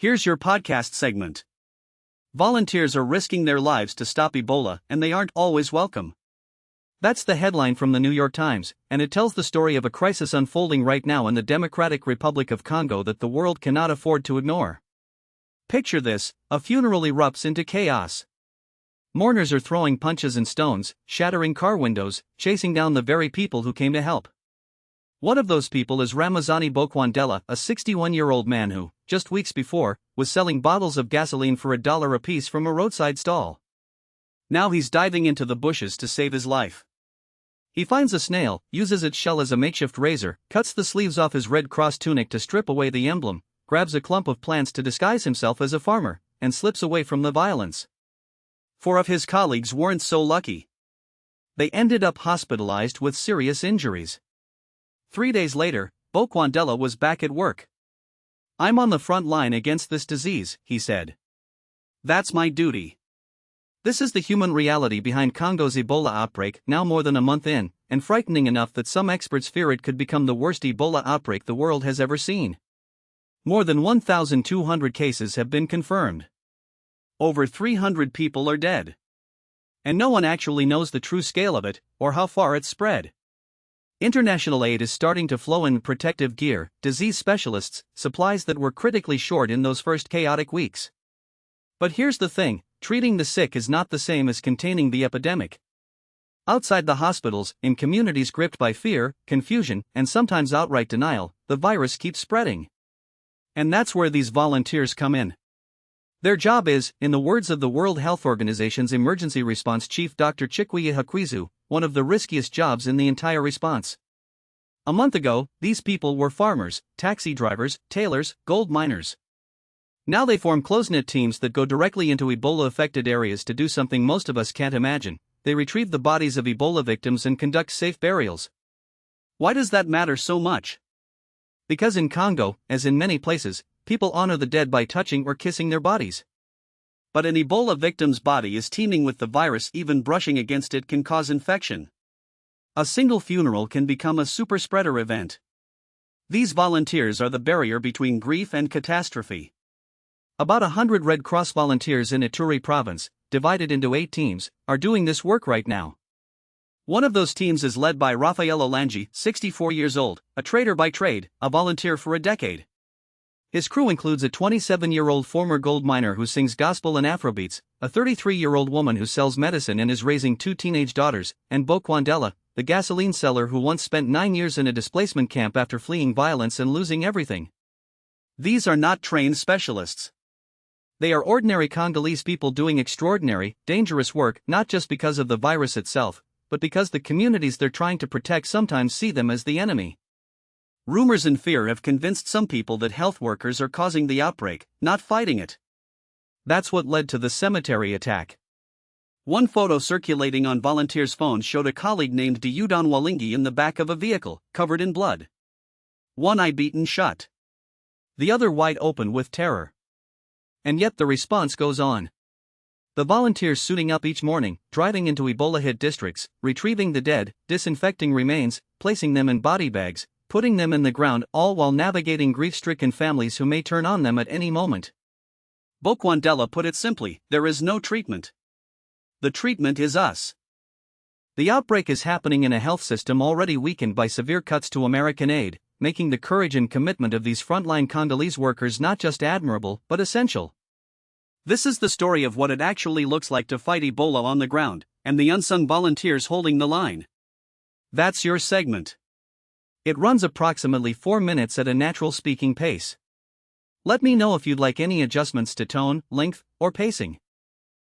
Here's your podcast segment. Volunteers are risking their lives to stop Ebola, and they aren't always welcome. That's the headline from the New York Times, and it tells the story of a crisis unfolding right now in the Democratic Republic of Congo that the world cannot afford to ignore. Picture this: a funeral erupts into chaos. Mourners are throwing punches and stones, shattering car windows, chasing down the very people who came to help. One of those people is Ramazani Bokwandela, a 61-year-old man who, just weeks before, was selling bottles of gasoline for $1 apiece from a roadside stall. Now he's diving into the bushes to save his life. He finds a snail, uses its shell as a makeshift razor, cuts the sleeves off his Red Cross tunic to strip away the emblem, grabs a clump of plants to disguise himself as a farmer, and slips away from the violence. 4 of his colleagues weren't so lucky. They ended up hospitalized with serious injuries. 3 days later, Bokwandela was back at work. "I'm on the front line against this disease," he said. "That's my duty." This is the human reality behind Congo's Ebola outbreak, now more than a month in, and frightening enough that some experts fear it could become the worst Ebola outbreak the world has ever seen. More than 1,200 cases have been confirmed. Over 300 people are dead. And no one actually knows the true scale of it, or how far it's spread. International aid is starting to flow in: protective gear, disease specialists, supplies that were critically short in those first chaotic weeks. But here's the thing: treating the sick is not the same as containing the epidemic. Outside the hospitals, in communities gripped by fear, confusion, and sometimes outright denial, the virus keeps spreading. And that's where these volunteers come in. Their job is, in the words of the World Health Organization's emergency response chief Dr. Chikwiye Hakwizu, one of the riskiest jobs in the entire response. A month ago, these people were farmers, taxi drivers, tailors, gold miners. Now they form close-knit teams that go directly into Ebola-affected areas to do something most of us can't imagine: they retrieve the bodies of Ebola victims and conduct safe burials. Why does that matter so much? Because in Congo, as in many places, people honor the dead by touching or kissing their bodies. But an Ebola victim's body is teeming with the virus. Even brushing against it can cause infection. A single funeral can become a super spreader event. These volunteers are the barrier between grief and catastrophe. About 100 Red Cross volunteers in Ituri province, divided into 8 teams, are doing this work right now. One of those teams is led by Raphael Olanji, 64 years old, a trader by trade, a volunteer for a decade. His crew includes a 27-year-old former gold miner who sings gospel and Afrobeats, a 33-year-old woman who sells medicine and is raising 2 teenage daughters, and Bokwandela, the gasoline seller who once spent 9 years in a displacement camp after fleeing violence and losing everything. These are not trained specialists. They are ordinary Congolese people doing extraordinary, dangerous work, not just because of the virus itself, but because the communities they're trying to protect sometimes see them as the enemy. Rumors and fear have convinced some people that health workers are causing the outbreak, not fighting it. That's what led to the cemetery attack. One photo circulating on volunteers' phones showed a colleague named Diudan Walingi in the back of a vehicle, covered in blood. One eye beaten shut. The other wide open with terror. And yet the response goes on. The volunteers suiting up each morning, driving into Ebola-hit districts, retrieving the dead, disinfecting remains, placing them in body bags, putting them in the ground, all while navigating grief-stricken families who may turn on them at any moment. Bokwandela put it simply: there is no treatment. The treatment is us. The outbreak is happening in a health system already weakened by severe cuts to American aid, making the courage and commitment of these frontline Congolese workers not just admirable, but essential. This is the story of what it actually looks like to fight Ebola on the ground, and the unsung volunteers holding the line. That's your segment. It runs approximately 4 minutes at a natural speaking pace. Let me know if you'd like any adjustments to tone, length, or pacing.